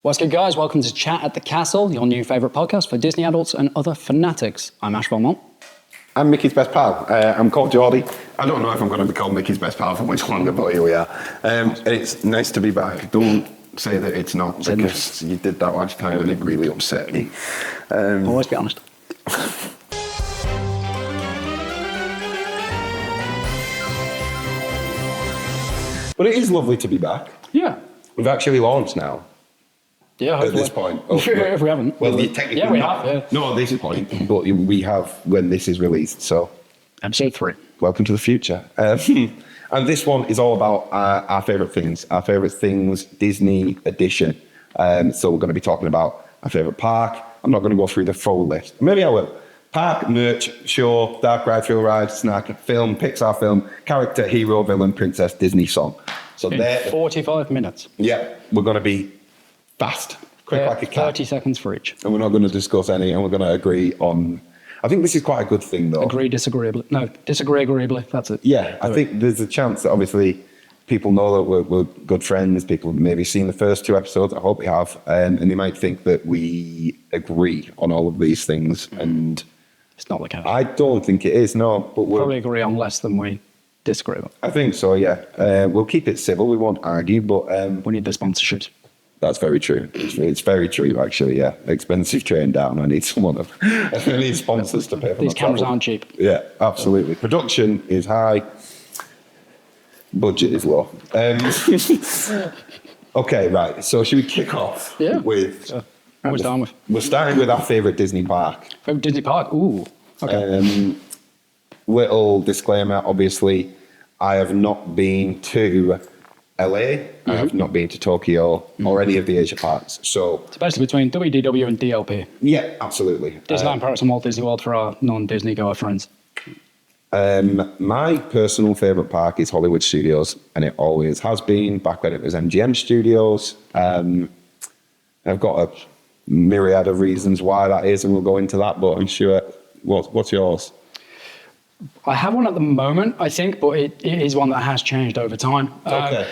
What's good, guys? Welcome to Chat at the Castle, your new favourite podcast for Disney adults and other fanatics. I'm Ash Belmont. I'm Mickey's best pal. I'm called Jordy. I don't know if I'm going to be called Mickey's best pal for much longer, but here we are. And it's nice to be back. Don't say that it's not, because you did that last time and it really upset me. Always be honest. But it is lovely to be back. Yeah. We've actually launched now. Yeah, hopefully. At this point. If we haven't. Well, technically yeah, we not. have. Yeah. No, at this point. But we have when this is released. So, Episode 3. welcome to the future. And this one is all about our favourite things, Disney edition. So we're going to be talking about our favourite park. I'm not going to go through the full list. Maybe I will. Park, merch, show, Dark Ride, Thrill Ride, Snack, film, Pixar film, character, hero, villain, princess, Disney song. So In 45 minutes. Yeah, we're going to be fast, quick like a cat. 30 seconds for each. And we're not going to discuss any, and we're going to agree on... I think this is quite a good thing, though. Agree disagreeably. No, disagree agreeably. That's it. Yeah, I think there's a chance that obviously people know that we're good friends. People have maybe seen the first 2 episodes. I hope they have. And they might think that we agree on all of these things. And It's not the case. I don't think it is, no. But we'll Probably agree on less than we disagree on. I think so, yeah. We'll keep it civil. We won't argue, but... We need the sponsorships. That's very true. It's very true, actually, yeah. Expensive train down. I need someone. I need sponsors to pay for These my cameras travel. aren't cheap. Yeah, absolutely. Production is high. Budget is low. Okay, right. So should we kick off with... What was done with? We're starting with our favourite Disney park. Favourite Disney park? Ooh. Okay. Little disclaimer, obviously, I have not been to LA. I have not been to Tokyo or any of the Asia parks. So It's basically between WDW and DLP. yeah, absolutely. Disneyland Paris and Walt Disney World for our non-Disney goer friends. My personal favourite park is Hollywood Studios, and it always has been, back when it was MGM Studios. I've got a myriad of reasons why that is, and we'll go into that, but I'm sure... What's yours? I have one at the moment, I think, but it is one that has changed over time. Okay.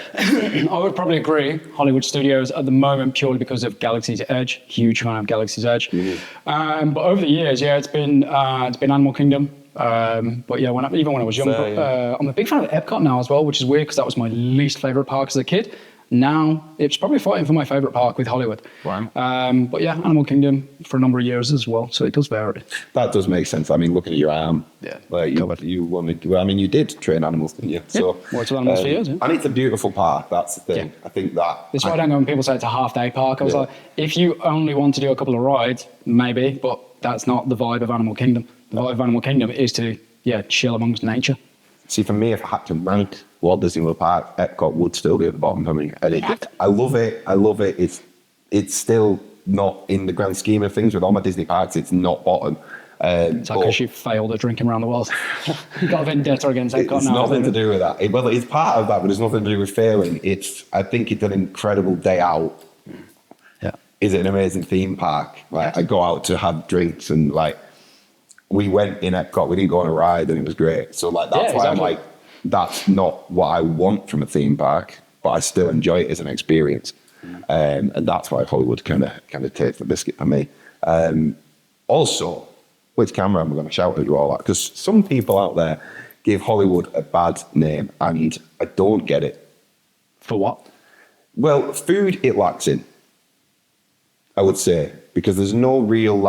I would probably agree, Hollywood Studios at the moment, purely because of Galaxy's Edge. Huge fan of Galaxy's Edge. Mm-hmm. But over the years, yeah, it's been Animal Kingdom. But yeah, even when I was younger, I'm a big fan of Epcot now as well, which is weird because that was my least favourite park as a kid. Now it's probably fighting for my favourite park with Hollywood. Wow. But yeah, Animal Kingdom for a number of years as well, so it does vary. That does make sense. I mean, looking at your arm, like you wanted to, I mean, you did train animals, didn't you? Yeah, worked with animals for years, yeah. And it's a beautiful park. That's the thing. Yeah. I think that. That's why I don't go when people say it's a half-day park. I was like, if you only want to do a couple of rides, maybe, but that's not the vibe of Animal Kingdom. The vibe of Animal Kingdom is to, chill amongst nature. See, for me, if I had to rank Walt Disney World Park, Epcot would still be at the bottom for me. And I love it. I love it. It's still not, in the grand scheme of things, with all my Disney parks, it's not bottom. It's like because you failed at drinking around the world. You got a vendetta against Epcot It's now. nothing to do with that. It's part of that, but it's nothing to do with failing. I think it's an incredible day out. Yeah. Is it an amazing theme park? Like, I go out to have drinks and we went in Epcot, we didn't go on a ride and it was great. So that's why exactly. I'm like, that's not what I want from a theme park, but I still enjoy it as an experience. And that's why Hollywood kind of takes the biscuit for me. Also, which camera am I going to shout at you all at? Because some people out there give Hollywood a bad name and I don't get it. For what? Well, food it lacks in, I would say, because there's no real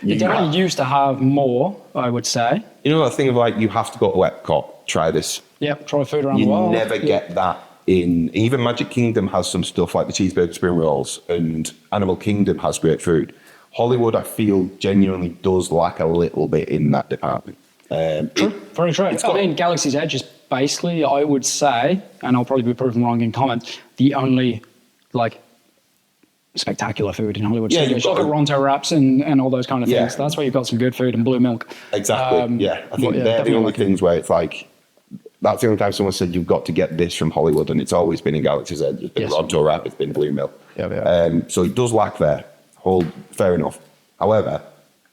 It definitely used to have more, I would say. You know that thing of you have to go to Epcot, try this. Yeah, try food around You the world. never get that in... Even Magic Kingdom has some stuff like the cheeseburger spring rolls, and Animal Kingdom has great food. Hollywood, I feel, genuinely does lack a little bit in that department. True, very true. I mean, Galaxy's Edge is basically, I would say, and I'll probably be proven wrong in comment, the only, spectacular food in Hollywood Studios. Look at Ronto Wraps and all those kind of things. That's where you've got some good food and blue milk. Exactly, I think they're the only things where it's that's the only time someone said you've got to get this from Hollywood, and it's always been in Galaxy's Edge. It's been Ronto Wrap, it's been blue milk. So it does lack there. Fair enough. However,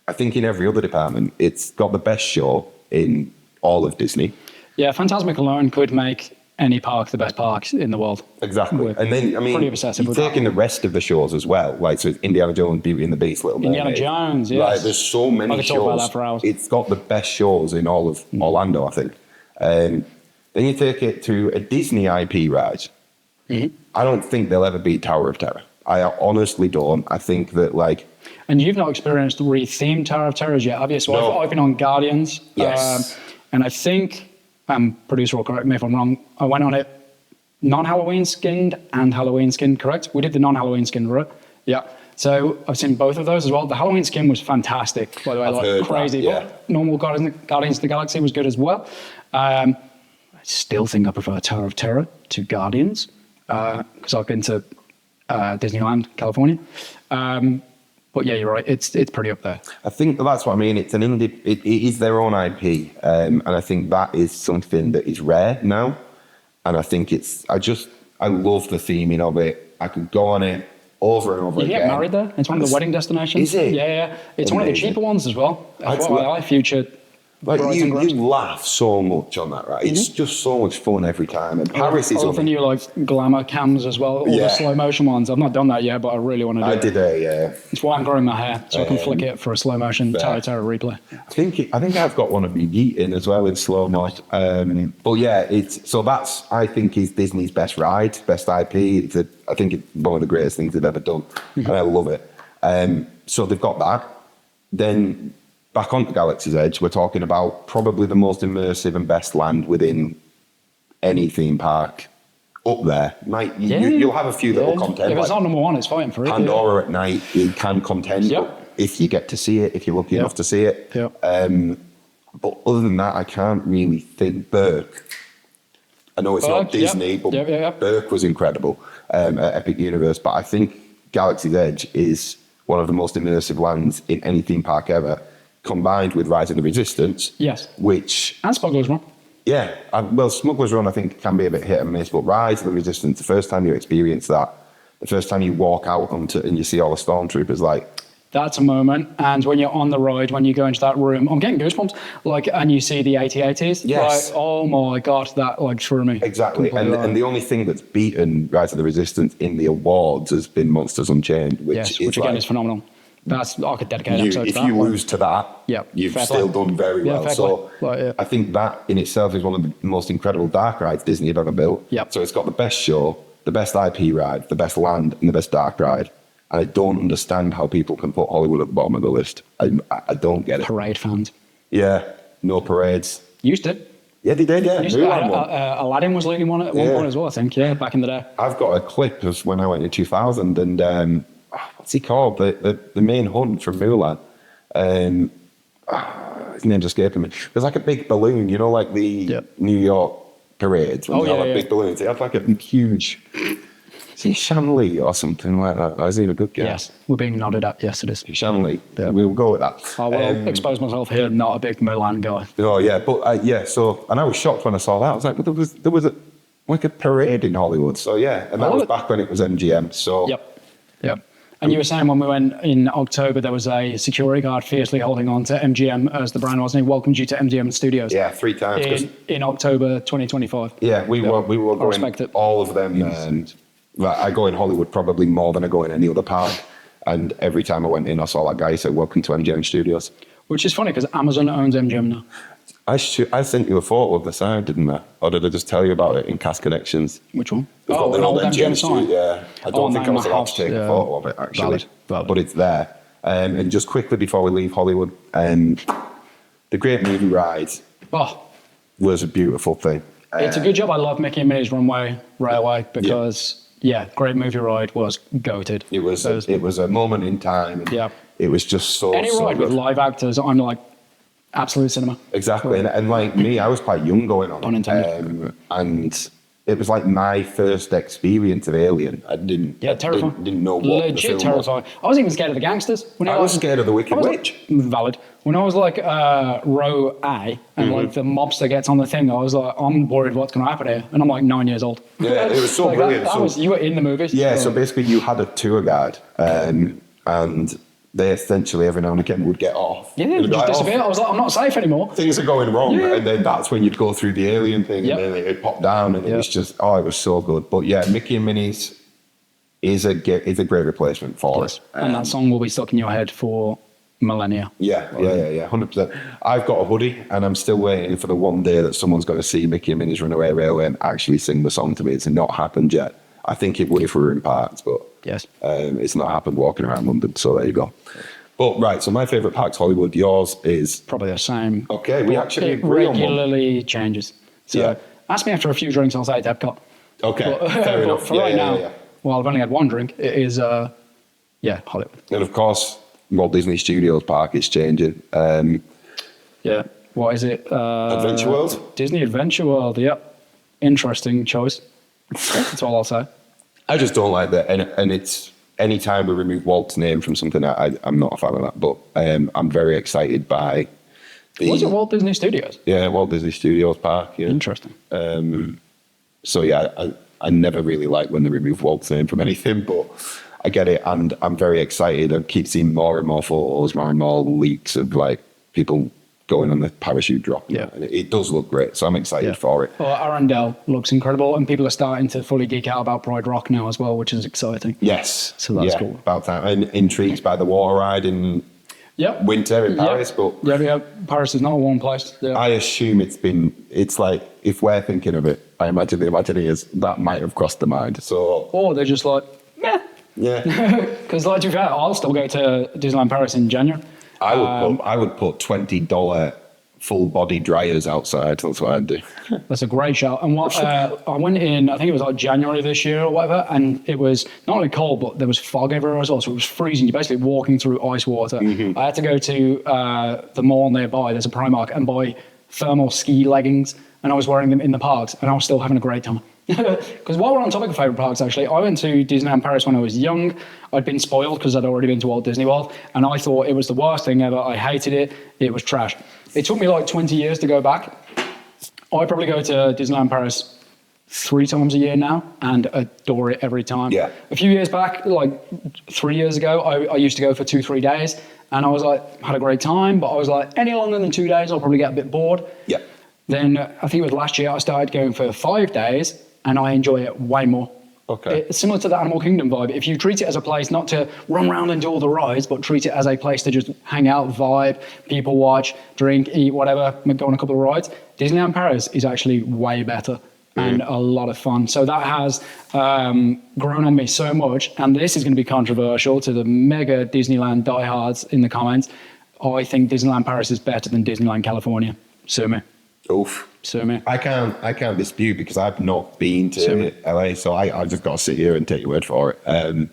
I think in every other department, it's got the best show in all of Disney. Yeah, Fantasmic alone could make any park the best parks in the world. Exactly. And then, I mean, pretty obsessive you're with that. taking the rest of the shows as well. Like, so it's Indiana Jones, Beauty and the Beast, Little Mermaid. Indiana Jones, yes. Like, there's so many I could shows. talk about that for hours. It's got the best shows in all of Orlando, I think. Then you take it to a Disney IP ride. Mm-hmm. I don't think they'll ever beat Tower of Terror. I honestly don't. I think that, like... And you've not experienced the re-themed Tower of Terrors yet, have you? So No. I've been on Guardians. Yes. And I think, producer will correct me if I'm wrong, I went on it non-Halloween skinned and Halloween skinned, correct? We did the non-Halloween skinned, right? Yeah. So I've seen both of those as well. The Halloween skin was fantastic, by the way, I've heard crazy. that, yeah. But normal Guardians of the Galaxy was good as well. I still think I prefer Tower of Terror to Guardians because I've been to Disneyland, California. But yeah, you're right. It's pretty up there. I think that's what I mean. It's an indie. It is their own IP, and I think that is something that is rare now. And I think it's. I love the theming of it. I could go on it over and over You again. get married there. It's one of the wedding destinations. Is it? Yeah. It's one of the Amazing. cheaper ones as well. I'd FYI, future. Like brides and you grooms. laugh so much on that, right? It's just so much fun every time. And Paris is all the new like glamour cams as well. All Yeah. the slow motion ones. I've not done that yet, but I really want to do I it. did It's why I'm growing my hair so I can flick it for a slow motion fair. Tower of Terror replay. I think I've got one of me eating as well in slow mo. But yeah, I think is Disney's best ride, best IP. I think it's one of the greatest things they've ever done, and I love it. So they've got that. Then back onto Galaxy's Edge, we're talking about probably the most immersive and best land within any theme park up there. You'll have a few that will contend. If it's not number one, it's fighting for it. Pandora at night, you can contend. Yep. But if you get to see it, if you're lucky enough to see it. Yep. But other than that, I can't really think. Berk. I know it's not Berk, yep. Disney, but Yep. Berk was incredible at Epic Universe. But I think Galaxy's Edge is one of the most immersive lands in any theme park ever, combined with Rise of the Resistance. Yes. Which, And Smuggler's Run. yeah, Smuggler's Run I think can be a bit hit and miss, but Rise of the Resistance, the first time you experience that, the first time you walk out onto and you see all the stormtroopers, like... That's a moment. And when you're on the ride, when you go into that room, I'm getting goosebumps. and you see the AT-ATs. Yes. Oh my God, that threw me. Exactly. And the only thing that's beaten Rise of the Resistance in the awards has been Monsters Unchained, which again is phenomenal. I could dedicate an episode to if that. you lose to that, you've fair still play. done very well. fair So play. I think that in itself is one of the most incredible dark rides Disney have ever built. Yep. So it's got the best show, the best IP ride, the best land, and the best dark ride. And I don't understand how people can put Hollywood at the bottom of the list. I don't get it. Parade fans. Yeah, no parades. Used to. Yeah, they did, yeah. Mulan won. Aladdin was leading one at one point as well, I think. Yeah, back in the day. I've got a clip of when I went in 2000 and what's he called? The main hunt from Mulan. His name's escaping me. There's like a big balloon, you know, like the New York parades. When they have big balloons. They have like a huge... Is he Shanley or something like that? Is he a good guy? Yes, we're being nodded at. Yes, it is. Shanley. Yeah. We'll go with that. I will expose myself here. Not a big Mulan guy. Oh yeah, but so and I was shocked when I saw that. I was like, well, there was a parade in Hollywood. So yeah, and that was back when it was MGM. So Yep. And you were saying when we went in October, there was a security guard fiercely holding on to MGM as the brand was, and he welcomed you to MGM Studios. Yeah, 3 times. In October 2025. Yeah, we were going all of them. And I go in Hollywood probably more than I go in any other park. And every time I went in, I saw that guy say, "Welcome to MGM Studios." Which is funny because Amazon owns MGM now. I sent you a photo of the sign, didn't I? Or did I just tell you about it in Cast Connections? Which one? We've got an old MGM sign. Yeah, I don't think I was allowed to take a photo of it actually, Valid. but it's there. And just quickly before we leave Hollywood, the Great Movie Ride was a beautiful thing. It's a good job. I love Mickey and Minnie's Runway Railway because Great Movie Ride was goated. It was a moment in time. It was just so any ride good. with live actors, I'm like absolute cinema. Exactly, and like me, I was quite young going on. Unintended. And it was like my first experience of Alien. I terrifying. Didn't know what legit the film terrifying. I was even scared of the gangsters. I was scared of the Wicked Witch. Valid. When I was like row A and like the mobster gets on the thing, I was like, I'm worried what's going to happen here, and I'm like 9 years old. Yeah, it was so brilliant. You were in the movies. Yeah, so basically you had a tour guide, and they essentially every now and again would get off. Yeah, it would just disappear. I was like, I'm not safe anymore. Things are going wrong. Yeah. And then that's when you'd go through the alien thing and then it'd pop down and it was just, it was so good. But yeah, Mickey and Minnie's is a great replacement for us. And that song will be stuck in your head for millennia. Yeah, 100%. I've got a hoodie and I'm still waiting for the one day that someone's going to see Mickey and Minnie's Runaway Railway and actually sing the song to me. It's not happened yet. I think it would if we were in parks, but it's not happened walking around London, so there you go. But right, so my favourite park's Hollywood. Yours is? Probably the same. Okay, we actually agree on one. It regularly changes. So ask me after a few drinks, I'll say it's EPCOT. Okay, but, fair enough. For right now, well, I've only had one drink. It is, Hollywood. And of course, Walt Disney Studios Park is changing. What is it? Adventure World? Disney Adventure World, yep. Interesting choice. That's all I'll say. I just don't like that. And it's any time we remove Walt's name from something, I'm not a fan of that. But I'm very excited by Was it Walt Disney Studios? Yeah, Walt Disney Studios Park. Yeah. Interesting. So yeah, I never really like when they remove Walt's name from anything, but I get it, and I'm very excited. I keep seeing more and more photos, more and more leaks of like people going on the parachute drop. Yeah, and it does look great, so I'm excited for it. Well, Arendelle looks incredible, and people are starting to fully geek out about Pride Rock now as well, which is exciting. Yes, so that's cool. About that, and intrigued by the water ride in winter in Paris, but Paris is not a warm place. Yeah. I assume it's like, if we're thinking of it, I imagine the Imagineers that might have crossed the mind. So, or they're just like, yeah, because like to be fair, I'll still go to Disneyland Paris in January. I would put $20 full body dryers outside. That's what I'd do. That's a great shout. And what I went in, I think it was like January this year or whatever, and it was not only cold, but there was fog everywhere as well. So it was freezing. You're basically walking through ice water. Mm-hmm. I had to go to the mall nearby. There's a Primark and buy thermal ski leggings, and I was wearing them in the parks, and I was still having a great time. Because while we're on topic of favourite parks, actually, I went to Disneyland Paris when I was young. I'd been spoiled because I'd already been to Walt Disney World, and I thought it was the worst thing ever. I hated it. It was trash. It took me like 20 years to go back. I probably go to Disneyland Paris 3 times a year now and adore it every time. Yeah. A few years back, like 3 years ago, I used to go for 2-3 days, and I was like, had a great time, but I was like, any longer than 2 days, I'll probably get a bit bored. Yeah. Then I think it was last year, I started going for 5 days, and I enjoy it way more. Okay. It's similar to the Animal Kingdom vibe. If you treat it as a place not to run around and do all the rides, but treat it as a place to just hang out, vibe, people watch, drink, eat, whatever, go on a couple of rides, Disneyland Paris is actually way better and a lot of fun. So that has grown on me so much, and this is going to be controversial to the mega Disneyland diehards in the comments. I think Disneyland Paris is better than Disneyland California. Sue me. Oof. Sue me. I can't dispute because I've not been to LA, so I just got to sit here and take your word for it.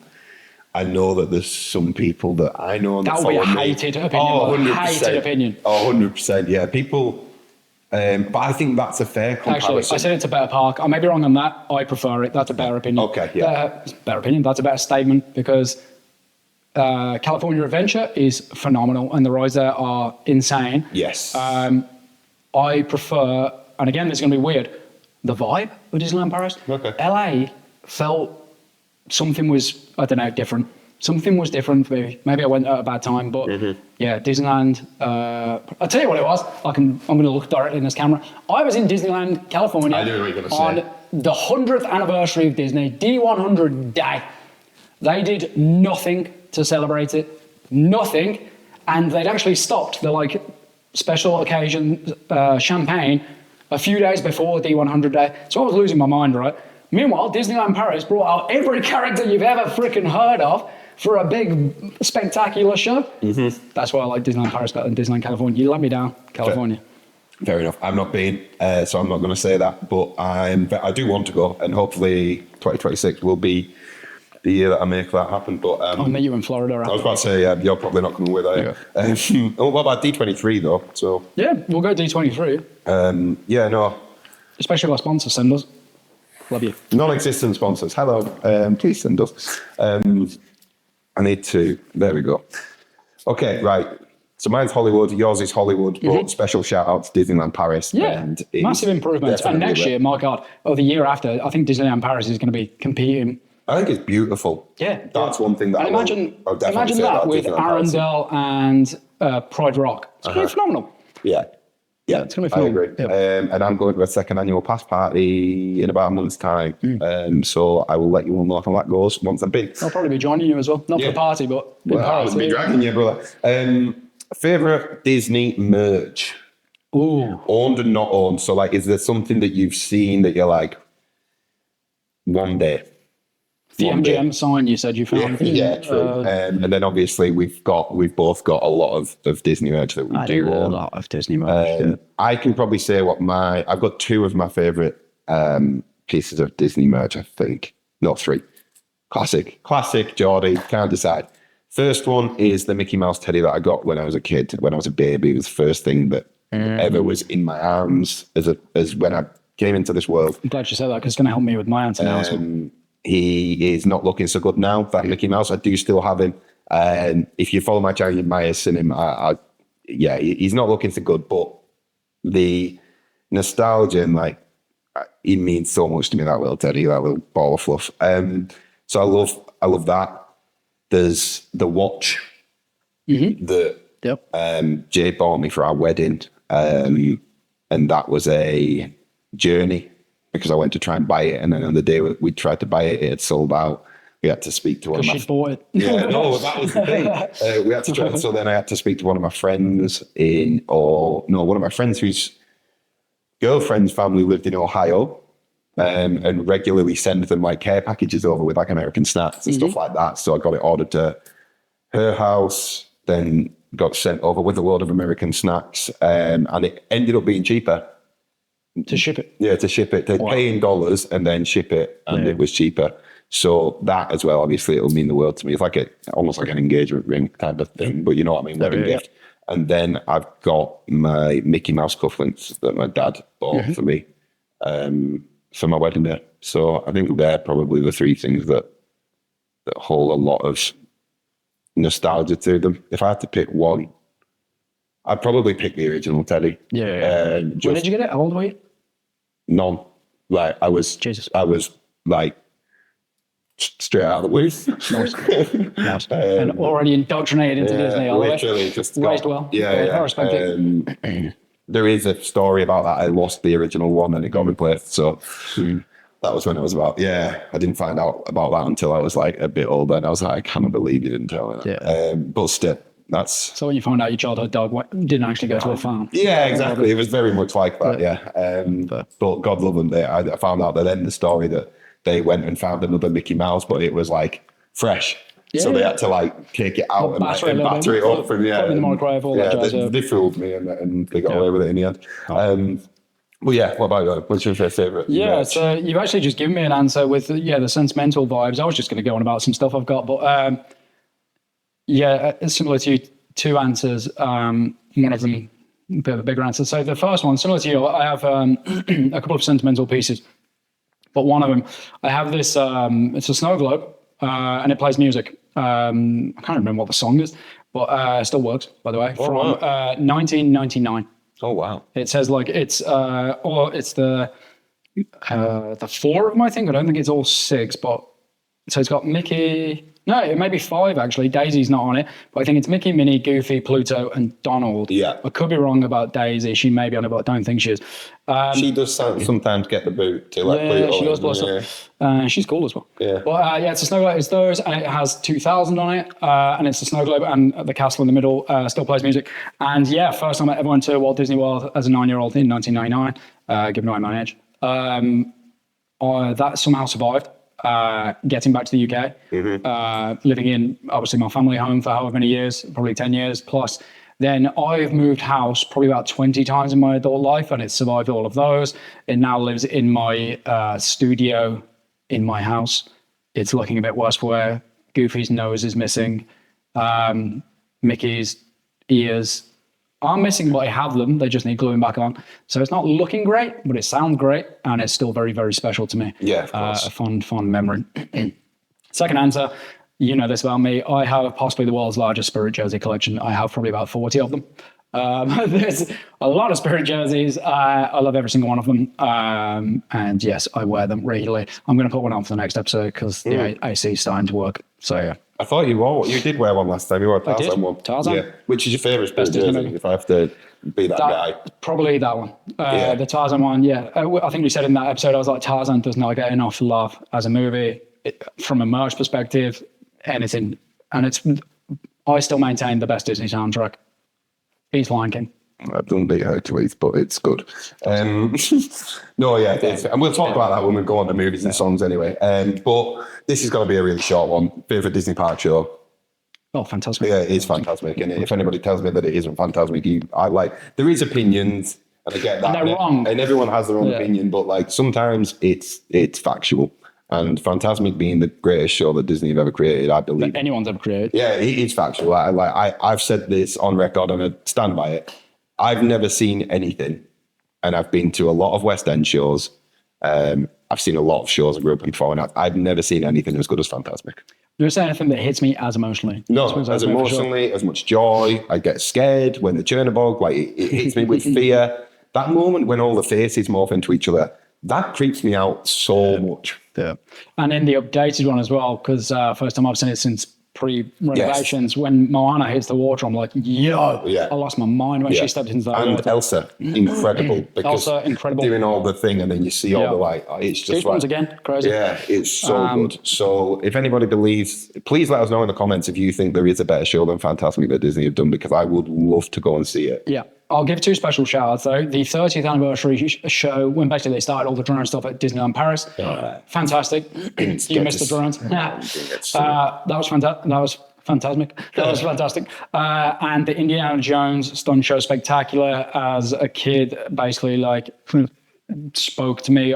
I know that there's some people that I know that will be a hated opinion. Oh, 100%. Hated opinion. Oh, 100%. Yeah, people. But I think that's a fair comparison. Actually, I said it's a better park. I may be wrong on that. I prefer it. That's a better opinion. Okay, yeah. Better opinion. That's a better statement because California Adventure is phenomenal and the rides there are insane. Yes. I prefer, and again, this is going to be weird, the vibe of Disneyland Paris. Okay. LA felt something was, I don't know, different. Something was different for me. Maybe I went at a bad time, but yeah, Disneyland. I'll tell you what it was. I'm going to look directly in this camera. I was in Disneyland, California. I knew what you were going to say. On the 100th anniversary of Disney, D100 day. They did nothing to celebrate it. Nothing. And they'd actually stopped the special occasion champagne a few days before D100 day. So I was losing my mind, right? Meanwhile, Disneyland Paris brought out every character you've ever freaking heard of for a big, spectacular show. Mm-hmm. That's why I like Disneyland Paris better than Disneyland California. You let me down, California. Fair enough. I've not been, so I'm not going to say that, but I do want to go, and hopefully 2026 will be the year that I make that happen. But I'll meet you in Florida. I was about to say, you're probably not coming with, are you? What about D23 though? So yeah, we'll go D23. Yeah, no. Especially if our sponsors send us. Love you. Non-existent sponsors. Hello. Please send us. I need to. There we go. Okay, right. So mine's Hollywood. Yours is Hollywood. But special shout out to Disneyland Paris. Yeah, massive improvements. And next year, my God, the year after, I think Disneyland Paris is going to be competing I think it's beautiful. Yeah. That's one thing that and imagine say that about with Disneyland Paris. Arendelle and Pride Rock. It's going to be phenomenal. Yeah. Yeah, it's going to be phenomenal. I agree. Yep. And I'm going to a second annual pass party in about a month's time. So I will let you all know how that goes once I've been. I'll probably be joining you as well. Not for the party, but in Paris. I'll be dragging you, brother. Favorite Disney merch? Ooh. Owned and not owned. So, like, is there something that you've seen that you're like, one day? The MGM sign you said you found. Yeah, true. And then obviously we've both got a lot of Disney merch that we do a own. lot of Disney merch. I can probably say I've got two of my favorite pieces of Disney merch, I think. No, three. Classic, Jordy, can't decide. First one is the Mickey Mouse teddy that I got when I was a kid, when I was a baby. It was the first thing that ever was in my arms as when I came into this world. I'm glad you said that because it's going to help me with my answer now as well. He is not looking so good now, that Mickey Mouse. I do still have him. If you follow my channel, you might have seen him. He's not looking so good, but the nostalgia and like, he means so much to me, that little teddy, that little ball of fluff. So I love that. There's the watch that Jay bought me for our wedding. And that was a journey, because I went to try and buy it, and then on the day we tried to buy it, it had sold out. We had to speak to one of my... Because she bought it. Yeah, no, that was the thing. We had to try, so then I had to speak to one of my friends one of my friends whose girlfriend's family lived in Ohio, and regularly send them like care packages over with like American snacks and stuff like that. So I got it ordered to her house, then got sent over with a load of American snacks, and it ended up being cheaper. To ship it. Yeah, to ship it. To pay in dollars and then ship it, and it was cheaper. So that as well, obviously, it'll mean the world to me. It's like almost like an engagement ring type of thing, but you know what I mean, wedding gift. And then I've got my Mickey Mouse cufflinks that my dad bought for me for my wedding day. So I think they're probably the three things that hold a lot of nostalgia to them. If I had to pick one, I'd probably pick the original teddy. Yeah. When did you get it? How old were you? None. Like I was like straight out of the womb. Nice. And already indoctrinated into Disney. Literally just raised well. I respect it. There is a story about that. I lost the original one and it got replaced. So that was when it was about, I didn't find out about that until I was like a bit older, and I was like, I cannot believe you didn't tell me that. Yeah. But still, that's... So when you found out your childhood dog didn't actually go to a farm. Yeah, exactly. It was very much like that, but God love them. I found out that in the story that they went and found another Mickey Mouse, but it was like fresh. Yeah, so they had to like take it out and batter it up. Put it in the microwave, all that jazz. They fooled me and they got away with it in the end. Well, what about you? What's your favourite? Yeah, so you've actually just given me an answer with the sentimental vibes. I was just going to go on about some stuff I've got, but similar to you, two answers. One of them a bit of a bigger answer. So the first one, similar to you, I have a couple of sentimental pieces, but one of them, I have this. It's a snow globe, and it plays music. I can't remember what the song is, but it still works, by the way, from 1999. Oh wow! It says like it's the four of them, I think. I don't think it's all six, but so it's got Mickey. No, it may be five actually. Daisy's not on it, but I think it's Mickey, Minnie, Goofy, Pluto, and Donald. Yeah, I could be wrong about Daisy. She may be on it, but I don't think she is. She does sometimes get the boot to like Pluto. She does. She's cool as well. Yeah. But it's a snow globe. It's those, and it has 2000 on it, and it's a snow globe, and the castle in the middle still plays music. And first time I ever went to Walt Disney World as a 9-year-old in 1999, given away my age. That somehow survived. Getting back to the UK, living in obviously my family home for however many years, probably 10 years plus. Then I've moved house probably about 20 times in my adult life, and it's survived all of those. It now lives in my studio in my house. It's looking a bit worse for wear. Goofy's nose is missing. Mickey's ears are missing, but I have them. They just need gluing back on. So it's not looking great, but it sounds great, and it's still very, very special to me. Yeah, of course. A fond memory. Second answer, you know this about me. I have possibly the world's largest spirit jersey collection. I have probably about 40 of them. There's a lot of Spirit jerseys. I love every single one of them. And yes, I wear them regularly. I'm going to put one on for the next episode because the AC is starting to work. So yeah. I thought you did wear one last time. You wore a Tarzan one. Tarzan. Yeah. Which is your favourite Spirit jersey, if I have to be that guy? Probably that one. The Tarzan one, yeah. I think we said in that episode, I was like, Tarzan does not get enough love as a movie. From a merch perspective, anything. And I still maintain the best Disney soundtrack. He's Lion King. I don't beat her to it, but it's good. No, yeah, it is. And we'll talk about that when we go on to movies and songs anyway. But this is going to be a really short one. Favourite Disney Park show? Oh, fantastic. Yeah, it is fantastic. And if anybody tells me that it isn't fantastic, there is opinions, and I get that. And they're wrong. And everyone has their own opinion, but like sometimes it's factual. And Fantasmic being the greatest show that Disney have ever created, I believe. That anyone's ever created. Yeah, it's factual. I've said this on record and I stand by it. I've never seen anything, and I've been to a lot of West End shows. I've seen a lot of shows I grew up in before, and I've never seen anything as good as Fantasmic. There's anything that hits me as emotionally. No, as emotionally, as much joy. I get scared when the Chernabog, it hits me with fear. That moment when all the faces morph into each other, that creeps me out so much. Yeah. And in the updated one as well, because first time I've seen it since pre-renovations, when Moana hits the water, I'm like, I lost my mind when she stepped into that and water. Elsa, incredible. Because Elsa, incredible. Doing all the thing, and then you see all the it's just Goosebumps again, crazy. Yeah, it's so good. So if anybody believes, please let us know in the comments if you think there is a better show than Fantasmic that Disney have done, because I would love to go and see it. Yeah. I'll give two special shout outs though. The 30th anniversary show, when basically they started all the drone stuff at Disneyland Paris. Fantastic. You missed the drones. That was fantastic. That was fantastic. That was fantastic. And the Indiana Jones Stunt Show Spectacular, as a kid, basically spoke to me.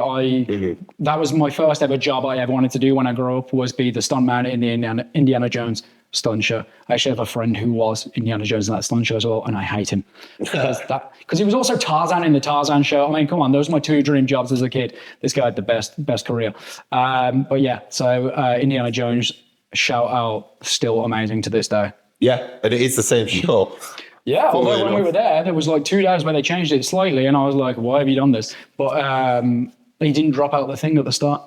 That was my first ever job I ever wanted to do when I grew up, was be the stuntman in the Indiana Jones stunt show. I actually have a friend who was Indiana Jones in that stunt show as well, and I hate him because he was also Tarzan in the Tarzan show. I mean, come on, those were my two dream jobs as a kid. This guy had the best career. But yeah, so Indiana Jones, shout out, still amazing to this day. Yeah, and it is the same show. Yeah, although when we were there was 2 days where they changed it slightly, and I was like, why have you done this? But he didn't drop out the thing at the start.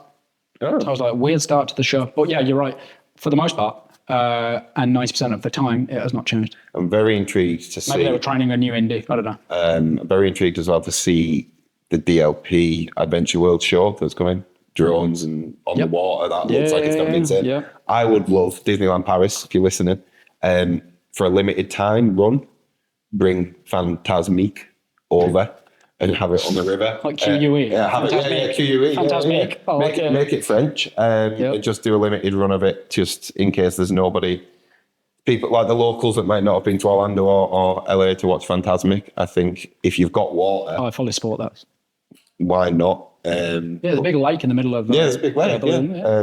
Oh. I was like, weird start to the show. But yeah, you're right. For the most part, and 90% of the time, it has not changed. I'm very intrigued to see. Maybe they were training a new indie. I don't know. I'm very intrigued as well to see the DLP Adventure World show that's coming. Drones and on the water. That looks like it's going to be insane. Yeah. I would love Disneyland Paris, if you're listening, for a limited time run, bring Fantasmic over and have it on the river. Like QUE. QUE. Fantasmic. Yeah. Make it French and just do a limited run of it, just in case there's nobody. People like the locals that might not have been to Orlando or LA to watch Fantasmic. I think if you've got water. I fully support that. Why not? There's a big lake in the middle of there's a big lake.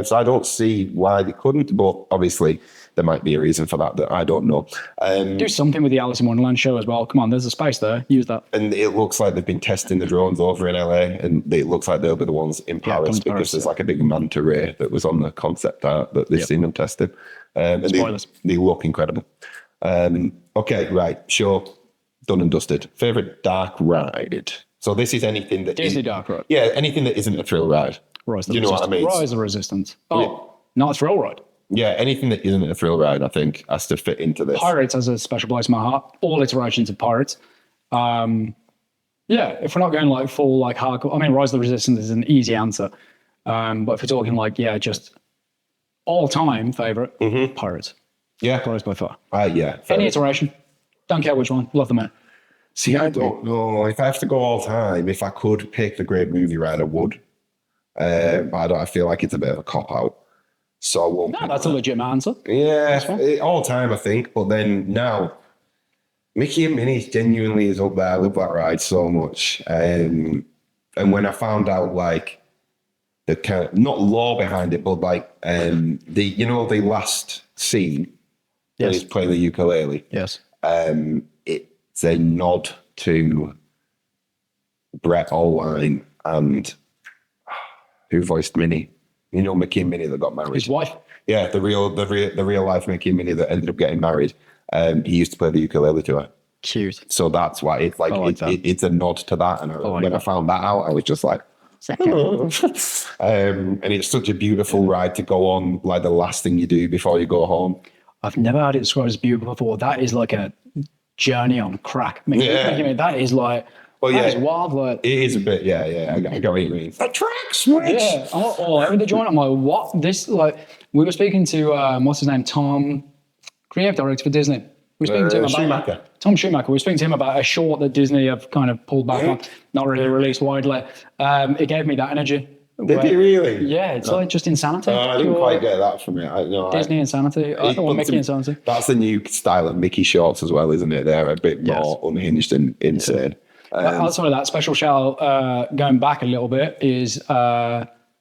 So I don't see why they couldn't, but obviously there might be a reason for that I don't know. Do something with the Alice in Wonderland show as well. Come on, there's a space there. Use that. And it looks like they've been testing the drones over in LA, and it looks like they'll be the ones in Paris because there's like a big manta ray that was on the concept art that they've seen them tested. And they look incredible. Okay, right. Sure. Done and dusted. Favorite dark ride. So this is anything that Disney Dark Ride. Yeah, anything that isn't a thrill ride. Rise Do you know what I mean? Rise of Resistance. Not a thrill ride. Yeah, anything that isn't a thrill ride, I think, has to fit into this. Pirates has a special place in my heart. All iterations of Pirates. If we're not going full hardcore, I mean, Rise of the Resistance is an easy answer. But if we're talking just all-time favorite, Pirates. Yeah. Pirates by far. Yeah. Any iteration. Don't care which one. Love them, man. See, I don't know. If I have to go all time, if I could pick the great movie ride, I would. I feel like it's a bit of a cop-out. So I won't. No, that's a legitimate answer. Yeah, all time, I think. But then now, Mickey and Minnie genuinely is up there. I love that ride so much. And when I found out, the kind of, not lore behind it, but the last scene, when he's playing the ukulele. Yes. It's a nod to Brett Allwine and who voiced Minnie. You know, Mickey and Minnie that got married. His wife. Yeah, the real life Mickey and Minnie that ended up getting married. He used to play the ukulele to her. Cute. So that's why it's like, it's a nod to that. And when I found that out, I was just like, oh. And it's such a beautiful ride to go on, like the last thing you do before you go home. I've never had it described as beautiful before. That is like a journey on crack. That is like, that is wild. Like, it is a bit, I get what you mean. The track switch. Yeah, I'm all over the joint. I'm like, what? This, like, we were speaking to, what's his name? Tom, creative director for Disney. We were speaking to him about Tom Schumacher. We were speaking to him about a short that Disney have kind of pulled back on, not really released widely. It gave me that energy. Did it really? Yeah, it's like just insanity. I didn't quite get that from it. Disney insanity. Or Mickey insanity. That's the new style of Mickey shorts as well, isn't it? They're a bit more unhinged and insane. Outside of that, special shout going back a little bit is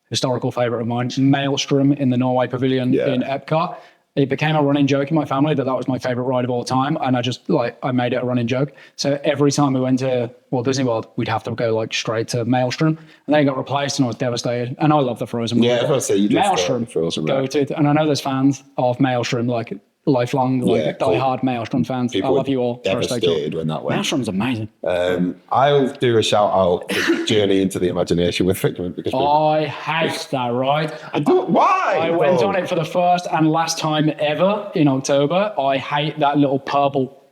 historical favourite of mine, Maelstrom in the Norway Pavilion in EPCOT. It became a running joke in my family that was my favourite ride of all time, and I made it a running joke. So every time we went to Walt Disney World, we'd have to go like straight to Maelstrom, and then it got replaced, and I was devastated. And I love the Frozen ride. Yeah, I was going to say, you just Maelstrom, Frozen go to, and I know there's fans of Maelstrom, like lifelong, die-hard Maelstrom fans. People I love you all. Devastated when that went. Maelstrom's amazing. I'll do a shout out to Journey into the Imagination with Figment because I hate that ride. Why? I went on it for the first and last time ever in October. I hate that little purple.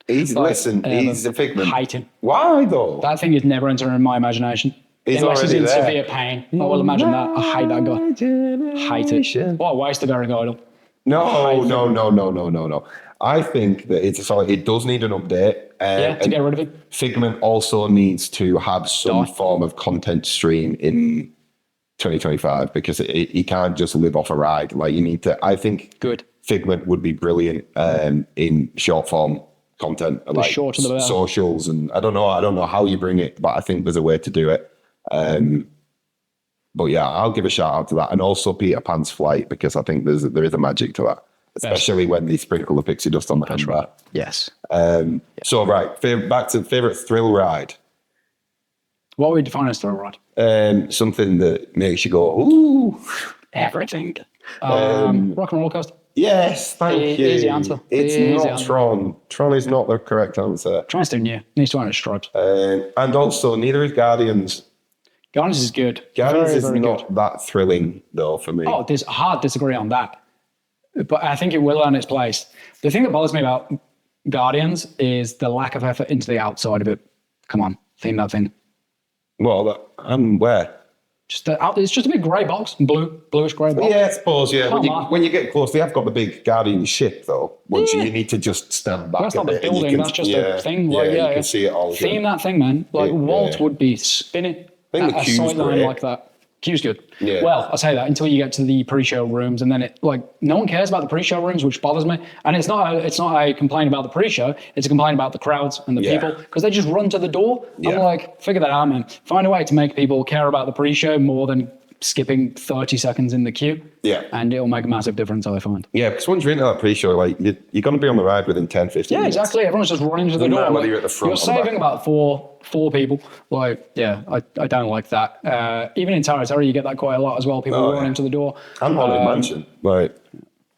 He's a Figment. Hate him. Why though? That thing is never entering in my imagination. Unless he's in severe pain. I will imagine that. I hate that guy. Hate it. What a waste of Eric Idle. No. I think that it does need an update. To get rid of it. Figment also needs to have some form of content stream in 2025 because he can't just live off a ride. Like you need to. I think Figment would be brilliant in short form content, like shorter the better. Socials, and I don't know how you bring it, but I think there's a way to do it. But yeah, I'll give a shout out to that, and also Peter Pan's flight because I think there is a magic to that, especially when they sprinkle the pixie dust on the handbar. Right. Yes. So back to favorite thrill ride. What would we define as thrill ride? Something that makes you go ooh. Everything. Rock and roller coaster. Yes, thank you. Easy answer. It's not Tron. Tron is not the correct answer. Tron's too new. Needs to own its stripes. And also, neither is Guardians. Guardians is good. Guardians is not that thrilling, though, for me. Oh, there's a hard disagree on that. But I think it will earn its place. The thing that bothers me about Guardians is the lack of effort into the outside of it. Come on, theme that thing. Well, where? It's just a big grey box, bluish grey box. Yeah, I suppose, yeah. When you get close, they have got the big Guardian ship, though. You need to just stand back. That's not the building, that's just a thing. You can see it all. Theme that thing, man. Like, Walt would be spinning a sight line like that. Queue's good. Yeah. Well, I'll say that until you get to the pre-show rooms, and then no one cares about the pre-show rooms, which bothers me. And it's not a complaint about the pre-show; it's a complaint about the crowds and the people because they just run to the door. I'm like, figure that out, man. Find a way to make people care about the pre-show more than skipping 30 seconds in the queue. Yeah. And it'll make a massive difference, I find. Yeah, because once you're into that pre-show, like you're going to be on the ride within 10, 15 minutes. Yeah, exactly. Everyone's just running to the door. Whether you're at the front you're saving about four people. Like, yeah, I don't like that. Even in Tower Terror, you get that quite a lot as well. People running to the door. And Haunted Mansion. Like,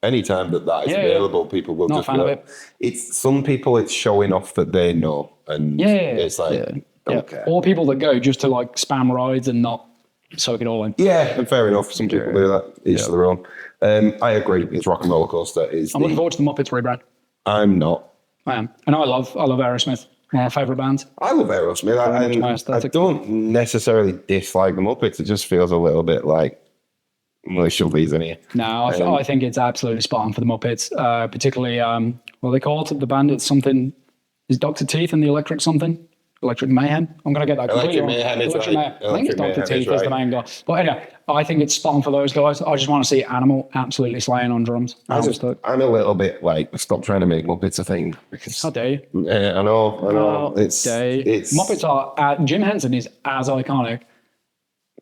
anytime that is available, people will just go. It's some people, it's showing off that they know. And it's like, okay. Or people that go just to like spam rides and not soak it all in. Yeah, and fair enough. Some people do that. Each to their own. I agree. It's Rock and Roller Coaster. I'm looking forward to the Muppets rebrand. I'm not. I am. And I love Aerosmith. One of my favourite bands. I love Aerosmith. I don't necessarily dislike the Muppets. It just feels a little bit like, well, they shove these in here. No, I think it's absolutely spot on for the Muppets. Particularly, what they call it, the band, it's something, is Dr. Teeth and the Electric something? Electric Mayhem. I'm going to get that completely wrong. Electric Mayhem. I think it's Dr. Teeth is the main guy. But anyway, I think it's spot on for those guys. I just want to see Animal absolutely slaying on drums. I'm a little bit like, stop trying to make Muppets a thing. Because, how dare you? I know. It's Muppets are, Jim Henson is as iconic.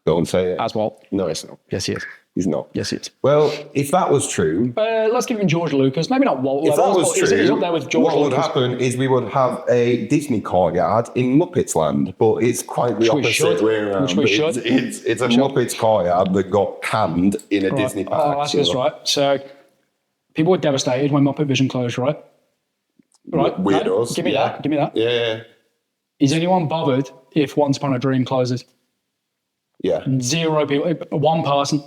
Don't say it. As Walt. No, it's not. Yes, he is. He's not. Yes, he is. Well, if that was true... let's give him George Lucas. Maybe not Walt. If that was true, he's up there with George what Lucas. would happen is we would have a Disney courtyard in Muppets Land, but it's quite the opposite way around. Which we should. It's a Muppets courtyard that got canned in a Disney park. Oh, that's just right. So people were devastated when Muppet Vision closed, right? Right. weirdos. Give me that. Give me that. Yeah. Is anyone bothered if Once Upon a Dream closes? Yeah. 0 people. One person.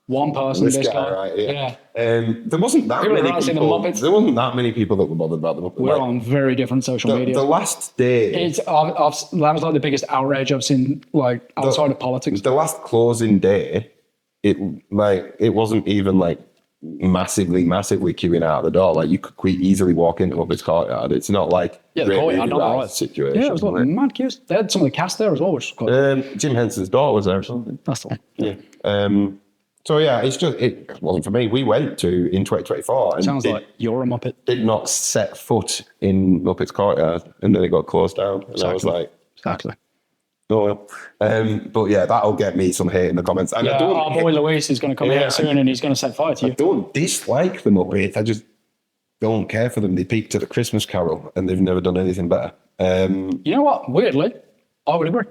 One person. This guy, right? Yeah. There wasn't that People many around seeing the people. Muppets. There wasn't that many people that were bothered about the Muppets. We're on very different social media. The last day. That was like the biggest outrage I've seen, like outside of politics. The last closing day, it wasn't even like massively queuing out the door. Like you could quite easily walk into Muppets Courtyard. It's not like The courtyard, not the right situation. Yeah, it was like mad queues. They had some of the cast there as well, which was quite Jim Henson's daughter was there or something. That's the one. Yeah. So yeah, it wasn't for me. We went in 2024 and Sounds like you're a Muppet. did not set foot in Muppets Courtyard, and then it got closed down. And I was like, exactly. oh well. But yeah, that'll get me some hate in the comments. And our boy Luis is going to come here soon, and he's going to set fire to you. I don't dislike the Muppets. I just don't care for them. They peaked at the Christmas Carol, and they've never done anything better. You know what? Weirdly, I would agree.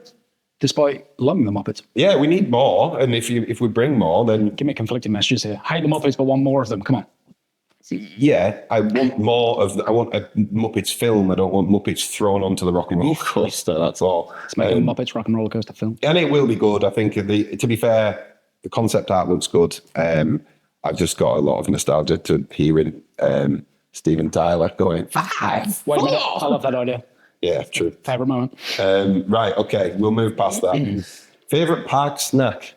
Despite loving the Muppets. Yeah, we need more, and if we bring more, then give me conflicting messages here. Hate the Muppets, but want more of them. Come on. Yeah, I want more of. I want a Muppets film. I don't want Muppets thrown onto the rock and roller coaster. That's all. Let's make a Muppets rock and roller coaster film, and it will be good. I think. To be fair, the concept art looks good. I've just got a lot of nostalgia to hearing Steven Tyler going 5, 4. I love that idea. Yeah, true. Favorite moment. Right, okay, we'll move past that. Favorite park snack?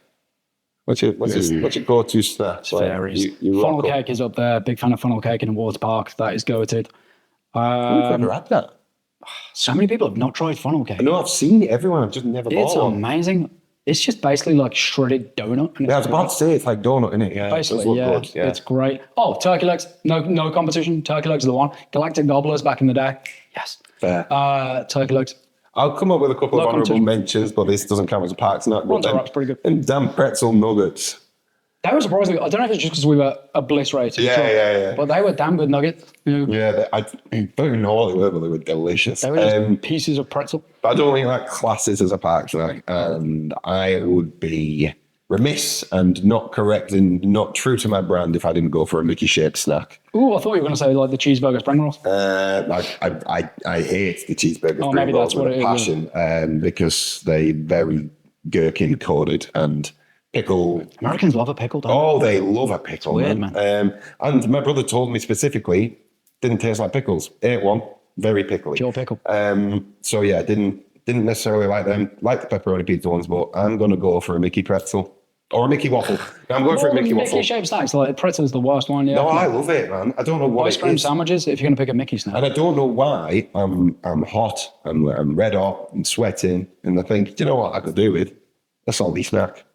What's your go-to snack? Varies. Funnel cake is up there. Big fan of funnel cake in Awards Park. That is go-to. I've never had that. So many people have not tried funnel cake. I know I've seen it everywhere. I've just never bought one. It's amazing. It's just basically like shredded donut. Yeah, I was about to say it's like donut, isn't it? Yeah, basically, good. It's great. Oh, turkey legs. No competition. Turkey legs are the one. Galactic Gobblers back in the day. Yes. Fair. Turkey legs. I'll come up with a couple of honourable mentions, but this doesn't count as a park snack. Ronto pretty good. And damn pretzel nuggets. They were surprisingly. I don't know if it's just because we were obliterated. Yeah. But they were damn good nuggets. Yeah, I don't even know what they were, but they were delicious. They were just pieces of pretzel. But I don't think that classes as a park snack, and I would be remiss and not correct and not true to my brand if I didn't go for a Mickey-shaped snack. Oh, I thought you were going to say like the cheeseburger spring rolls. I hate the cheeseburger spring maybe rolls that's what with it a is. passion, because they very gherkin coated and pickle. Americans love a pickle, don't Oh, they love a pickle. It's weird, man. And my brother told me specifically, didn't taste like pickles. Ate one, very pickly. Pure pickle. So yeah, didn't necessarily like them. Like the pepperoni pizza ones, but I'm gonna go for a Mickey pretzel. Or a Mickey waffle. I'm going for a Mickey waffle. Mickey-shaped snacks, like pretzel's the worst one. Yeah. No, I love it, man. I don't know what ice cream sandwiches. If you're going to pick a Mickey snack, and I don't know why I'm hot and I'm red hot and sweating, and I think, do you know what I could do with a salty snack?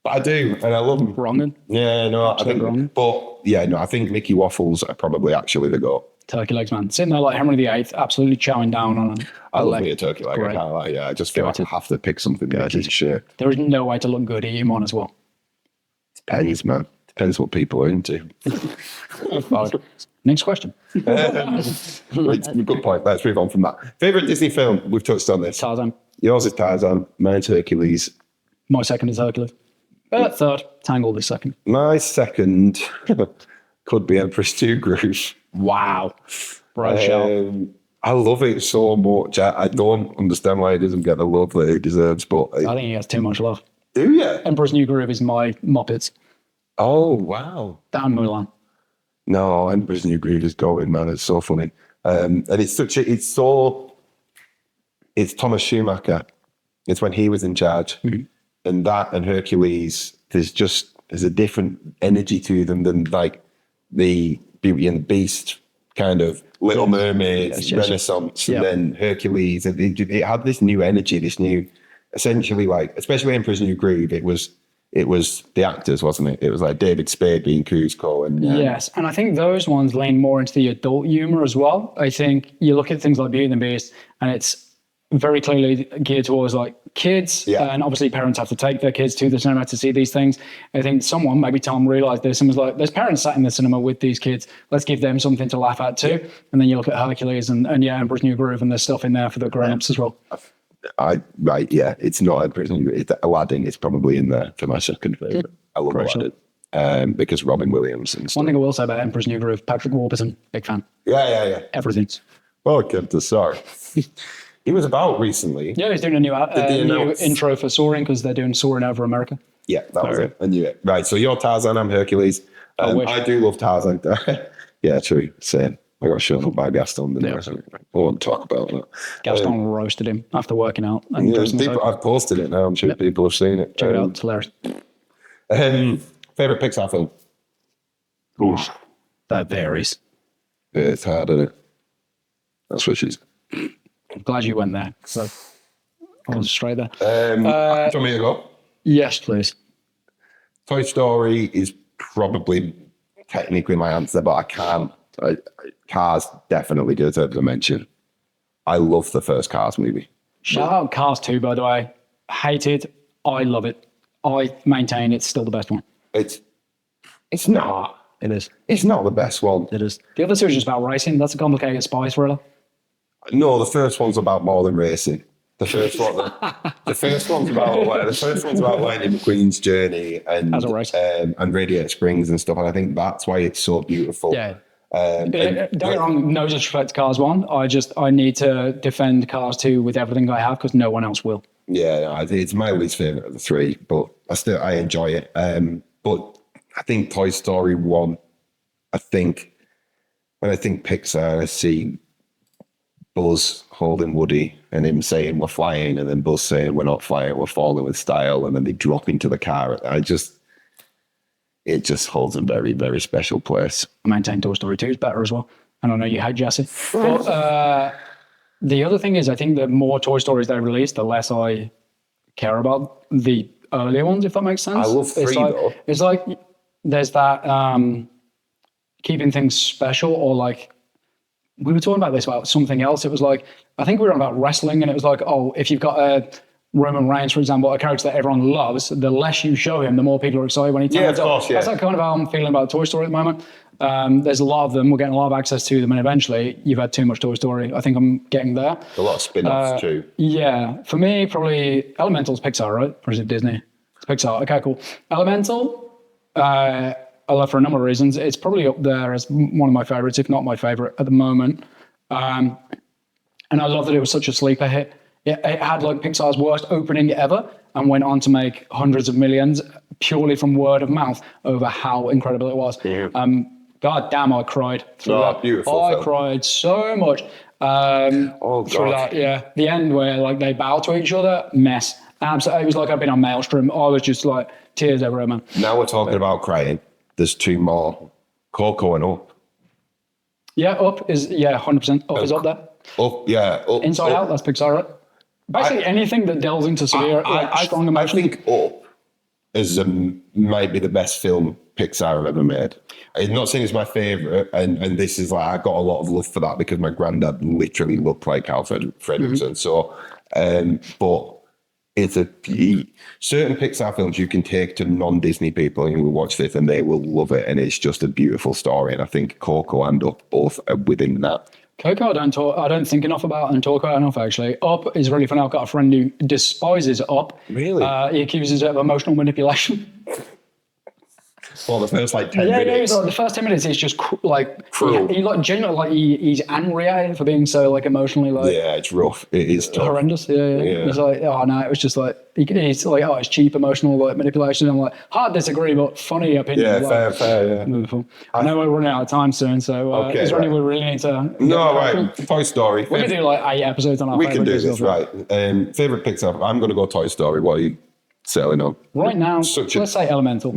But I do, and I love them. Wronging. Yeah, no, I think. Wrong. But yeah, no, I think Mickey waffles are probably actually the go. Turkey legs, man. Sitting there like Henry VIII, absolutely chowing down on them. I love me a turkey leg. I can't lie. Yeah, I just feel like I have to pick something Mickey's shit. There is no way to look good eating one as well. Depends, man. Depends what people are into. Next question. Good point. Let's move on from that. Favorite Disney film? We've touched on this. Tarzan. Yours is Tarzan. Mine's Hercules. My second is Hercules. Third, Tangled is second. My second could be Empress New Groove. Wow. Bro, show. I love it so much. I don't understand why it doesn't get the love that it deserves, but I think he has too much love. Do you? Emperor's New Groove is my Muppets. Oh, wow. Down Mulan. No, Emperor's New Groove is going, man. It's so funny. And it's Thomas Schumacher. It's when he was in charge. Mm-hmm. And that and Hercules, there's a different energy to them than like the Beauty and the Beast kind of Little Mermaids, Renaissance, and then Hercules. It had this new energy, this new, essentially like, especially Emperor's New Groove, it was the actors, wasn't it? It was like David Spade being Kuzco. And yes, and I think those ones lean more into the adult humor as well. I think you look at things like Beauty and the Beast, and it's very clearly geared towards like kids, and obviously parents have to take their kids to the cinema to see these things. I think someone, maybe Tom, realised this and was like, there's parents sat in the cinema with these kids, let's give them something to laugh at too. And then you look at Hercules and Emperor's New Groove, and there's stuff in there for the grown-ups as well. It's not Emperor's New Groove. Aladdin is probably in there for my second favourite. I love Aladdin. because Robin Williams and stuff. One thing I will say about Emperor's New Groove, Patrick Warburton, big fan. Yeah. Everything. Welcome to Sorry. He was about recently. Yeah, he's doing a new intro for Soaring because they're doing Soaring over America. Yeah, that was it. I knew it. Right, so you're Tarzan, I'm Hercules. I do love Tarzan. Yeah, true. Same. I got shown up by Gaston. I won't talk about that. Gaston roasted him after working out. And I've posted it now. I'm sure people have seen it. Check it out. It's hilarious. Favorite Pixar film? Oof. That varies. Yeah, it's hard, isn't it? That's what she's. I'm glad you went there. So I was straight there. Do you want me to go? Yes, please. Toy Story is probably technically my answer, but I can't. Cars definitely deserve a mention. I love the first Cars movie. Shout out Cars 2, by the way. Hate it. I love it. I maintain it's still the best one. It's not. It is. It's not the best one. It is. The other two are just about racing. That's a complicated spy thriller. No, the first one's about more than racing. The first one's about Lightning McQueen's journey and Radiator Springs and stuff. And I think that's why it's so beautiful. Yeah. Don't get me wrong, no disrespect to Cars 1. I need to defend Cars 2 with everything I have because no one else will. Yeah, it's my least favourite of the three, but I enjoy it. But I think Toy Story 1, when I think Pixar, I see Buzz holding Woody and him saying we're flying, and then Buzz saying we're not flying, we're falling with style, and then they drop into the car. It just holds a very, very special place. I maintain Toy Story 2 is better as well. And I know you hate Jesse. But the other thing is, I think the more Toy Stories they release, the less I care about the earlier ones, if that makes sense. I love 3 though. It's like there's that keeping things special, or like we were talking about this about something else. It was like, I think we were on about wrestling, and it was like, oh, if you've got a Roman Reigns, for example, a character that everyone loves, the less you show him, the more people are excited when he turns up. That's like kind of how I'm feeling about Toy Story at the moment. There's a lot of them. We're getting a lot of access to them, and eventually you've had too much Toy Story. I think I'm getting there. A lot of spin-offs too. Yeah. For me, probably Elemental's Pixar, right? Or is it Disney? It's Pixar. Okay, cool. Elemental, I love for a number of reasons. It's probably up there as one of my favorites, if not my favorite at the moment. And I love that it was such a sleeper hit. It had like Pixar's worst opening ever and went on to make hundreds of millions purely from word of mouth over how incredible it was. Yeah. God damn, I cried through that. Beautiful I film. cried so much. Through that, yeah. The end where like they bow to each other, mess. Absolutely, it was like I've been on Maelstrom. I was just like tears everywhere, man. Now we're talking about crying. There's 2 more. Coco and Up. Yeah, Up is 100%. Up is up there. Up. Inside Out, that's Pixar, right? Basically, anything that delves into severe, strong emotion. I think Up is might be the best film Pixar have ever made. I'm not saying it's my favourite, and this is like, I got a lot of love for that because my granddad literally looked like Alfred Fredrickson. So, but it's certain Pixar films you can take to non-Disney people who will watch this and they will love it, and it's just a beautiful story. And I think Coco and Up both are within that. Coco, I don't think enough about and talk about enough, actually. Up is really fun. I've got a friend who despises Up. Really? He accuses it of emotional manipulation. For the first 10 minutes. Yeah, the first 10 minutes is just cruel. He genuinely he's angry at it for being so emotionally Yeah, it's rough. It is tough. Horrendous. Yeah. He's like, oh no, it was just he's like, oh, it's cheap emotional manipulation. I'm like, hard disagree, but funny opinion. Yeah, fair. Beautiful. I know we're running out of time soon, so is there any we really need to? No, right. Toy Story. We can do 8 episodes on our. We can do this, right? Favorite Pixar. I'm going to go Toy Story. What are you selling on? Right now, let's say Elemental.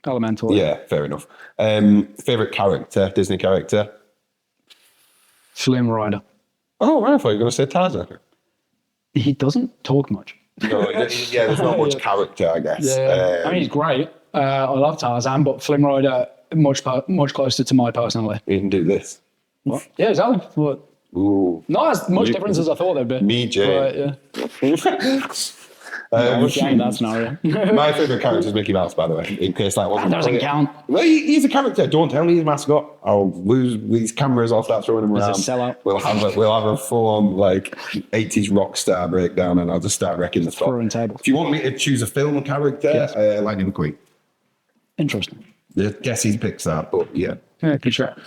Elemental. Yeah, fair enough. Favorite character, Disney character? Flynn Rider. Oh, right. I thought you were going to say Tarzan. He doesn't talk much. No, there's not much character, I guess. Yeah, I mean, he's great. I love Tarzan, but Flynn Rider much closer to my personality. You can do this. What? Yeah, exactly. What? Ooh. Not as much difference as I thought there'd be. Me, Jay. That scenario. My favourite character is Mickey Mouse, by the way, in case that wasn't. That doesn't count. Well, he's a character. Don't tell me he's a mascot. I'll lose these cameras. I'll start throwing them around. He's a sellout. We'll have a full-on 80s rock star breakdown, and I'll just start wrecking the spot. Throwing tables. If you want me to choose a film character, Lightning McQueen. Interesting. I guess he's Pixar, but yeah. Yeah, good shot.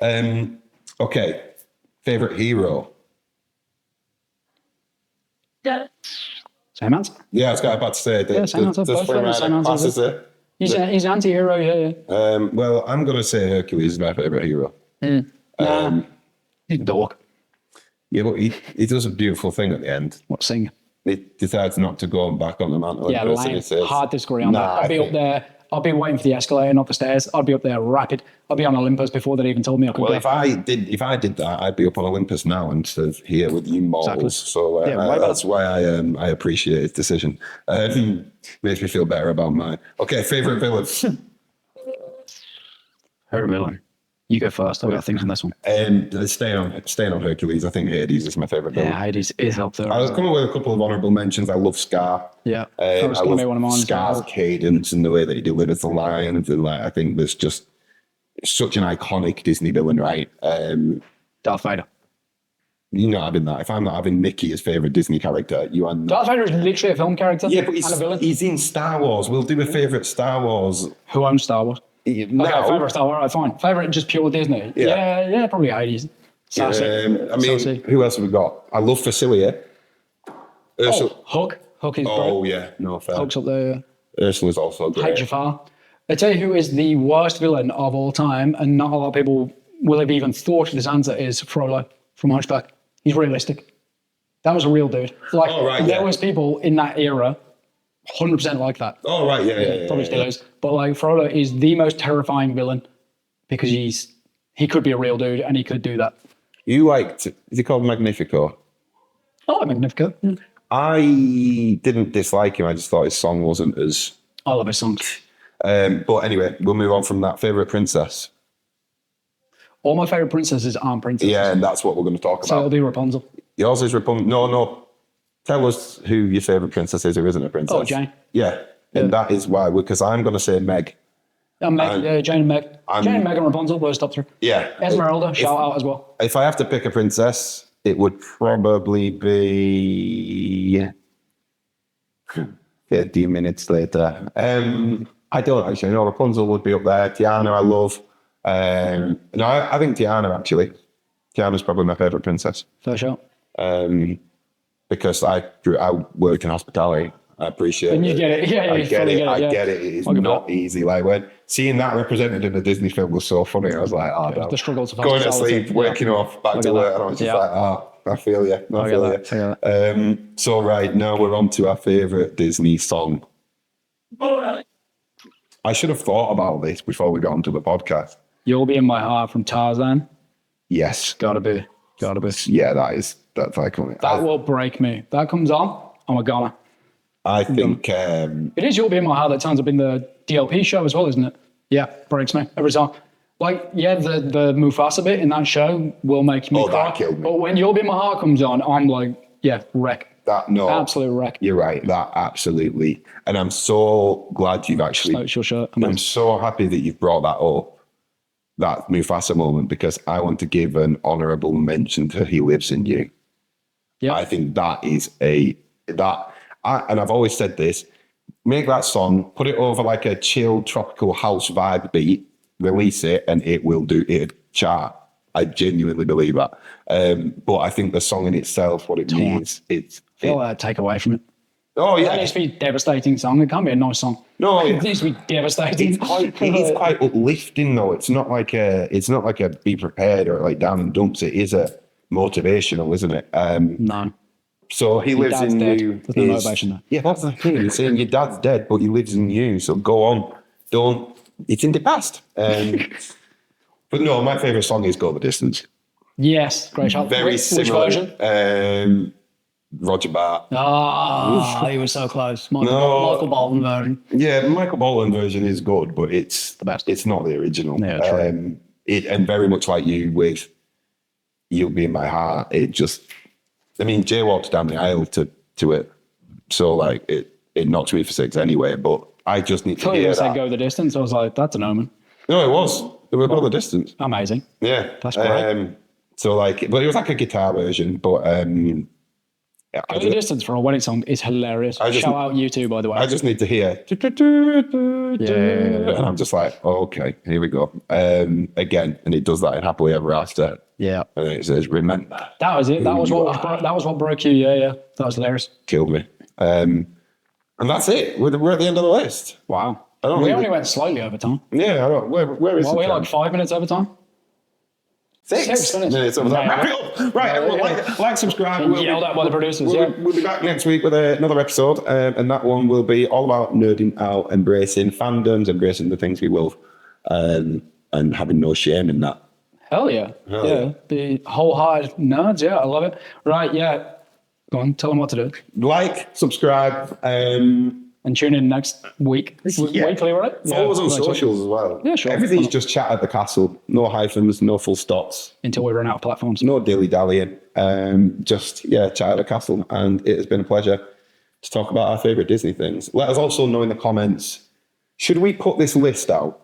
Okay. Favorite hero? Same answer. Yeah, I was about to say. Yeah, same answer. Both the same answer. He's an anti-hero, yeah. Well, I'm going to say Hercules is my favorite hero. He's a dork. Yeah, but he does a beautiful thing at the end. What, sing? He decides not to go back on the mantle. Yeah, hard disagree on that. I'd be up there. I'll be waiting for the escalator, not the stairs. I'd be up there rapid. I'd be on Olympus before they even told me I could go. Well, if I did that, I'd be up on Olympus now instead of here with you mortals. Exactly. So that's why I appreciate his decision. Makes me feel better about mine. Okay, favorite villain. Favorite villain. You go first. I've got things on this one. Staying on Hercules, I think Hades is my favorite villain. Yeah, Hades is up there. I was coming with a couple of honourable mentions. I love Scar. Yeah, that was going to be one of mine. Scar's cadence and the way that he delivers the lines, and I think there's just such an iconic Disney villain, right? Darth Vader. You're not having that. If I'm not having Mickey as favourite Disney character, you are not. Darth Vader is literally a film character. Yeah, but he's in Star Wars. We'll do a favourite Star Wars. Who owns Star Wars? No. Okay, favourite Star Wars, right, fine. Favourite just pure Disney. Yeah, probably Hades. Sassy. Who else have we got? I love Facilia. Hook. Hook is great. Oh, yeah. No, fair. Hook's up there. Ursula's also great. Hate Jafar. I tell you who is the worst villain of all time, and not a lot of people will have even thought of this answer, is Frollo from Hunchback. He's realistic. That was a real dude. There was people in that era 100% like that. Oh, right, yeah. Probably still is. But Frollo is the most terrifying villain because he could be a real dude and he could do that. You liked, is he called Magnifico? I like Magnifico. Yeah. I didn't dislike him. I just thought his song wasn't as... I love his songs. But anyway, we'll move on from that. Favourite princess? All my favourite princesses aren't princesses. Yeah, and that's what we're going to talk about. So it'll be Rapunzel. Yours is Rapunzel. No. Tell us who your favourite princess is who isn't a princess. Oh, Jane. Yeah. And that is why, because I'm going to say Meg. Jane and Meg. Jane and Meg and Rapunzel, those top three. Yeah. Esmeralda, shout out as well. If I have to pick a princess, it would probably be 30 minutes later. I don't actually know. Rapunzel would be up there. Tiana, I love. No, I think Tiana, actually. Tiana's probably my favourite princess. For sure. Because I worked in hospitality. I appreciate it. And you get it. Yeah, I get it. It is not easy. Like when seeing that represented in a Disney film was so funny. I was like, the struggles of going to sleep, waking up, back to work, and I was just like, I feel you. I feel you. So right now we're on to our favourite Disney song. I should have thought about this before we got onto the podcast. You'll Be in My Heart from Tarzan. Yes. Gotta be. Yeah, that's iconic. That will break me. That comes on, I'm a goner. I think... it is You'll Be in My Heart that turns up in the DLP show as well, isn't it? Yeah, breaks me every time. The Mufasa bit in that show will make me cry. That killed me. But when You'll Be in My Heart comes on, I'm like, wreck. Absolute wreck. You're right. That absolutely. And I'm so glad you've actually... Snowed your shirt. I'm so happy that you've brought that up, that Mufasa moment, because I want to give an honourable mention to He Lives in You. Yeah. I think that is and I've always said this, make that song, put it over like a chill tropical house vibe beat, release it, and it'd chart. I genuinely believe that. But I think the song in itself, what it means, take away from it. Oh yeah, it needs to be a devastating song. It can't be a nice song. No, it needs to be devastating. It is quite uplifting though. It's not like a be prepared or like down and dumps. It is a motivational, isn't it? No. So He Lives in You. There's no motivation there. Yeah, that's the thing. You're saying your dad's dead, but he lives in you. So go on. Don't. It's in the past. But no, my favourite song is Go the Distance. Yes, great shot. Very similar. Which version? Roger Bart. He was so close. Michael Bolton version. Yeah, Michael Bolton version is good, but it's the best. It's not the original. Yeah, true. And very much like you with You'll Be in My Heart, Jay walked down the aisle to it, so like it knocks me for six anyway. But I just need to hear that. Said Go the Distance. I was like, that's an omen. No, it was. It was Go the Distance. Amazing. Yeah, that's great. So but it was like a guitar version, but Yeah, Go the distance for a wedding song is hilarious. Shout out you two, by the way. I just need to hear. And I'm just like, okay, here we go. Again, and it does that in Happily Ever After. Yeah. And it says, remember. That was it. That was what broke you. Yeah. That was hilarious. Killed me. And that's it. We're at the end of the list. Wow. We only went slightly over time. Yeah, I don't. Where is it? We're like 5 minutes over time. 6 minutes over time. Right, everyone, like, subscribe. Yelled at by the producers. We'll be back next week with another episode, and that one will be all about nerding out, embracing fandoms, embracing the things we love, and having no shame in that. Hell yeah. Yeah. The wholehearted nerds. Yeah, I love it. Right, yeah. Go on, tell them what to do. Like, subscribe, and tune in next week. Weekly, right? Follow us on socials as well. Yeah, sure. Everything's just chat at the castle. No hyphens, no full stops. Until we run out of platforms. No dilly-dallying. Just, chat at the castle. And it has been a pleasure to talk about our favourite Disney things. Let us also know in the comments, should we put this list out?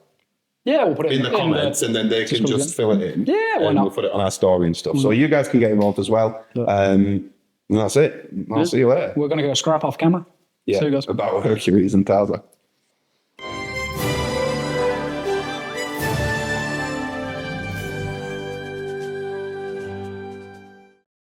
Yeah, we'll put it in the comments, and then they can just fill it in. Yeah, why not? We'll put it on our story and stuff. So you guys can get involved as well. And that's it. I'll see you later. We're going to go scrap off camera. Yeah, See you guys. About Hercules and Tarzan.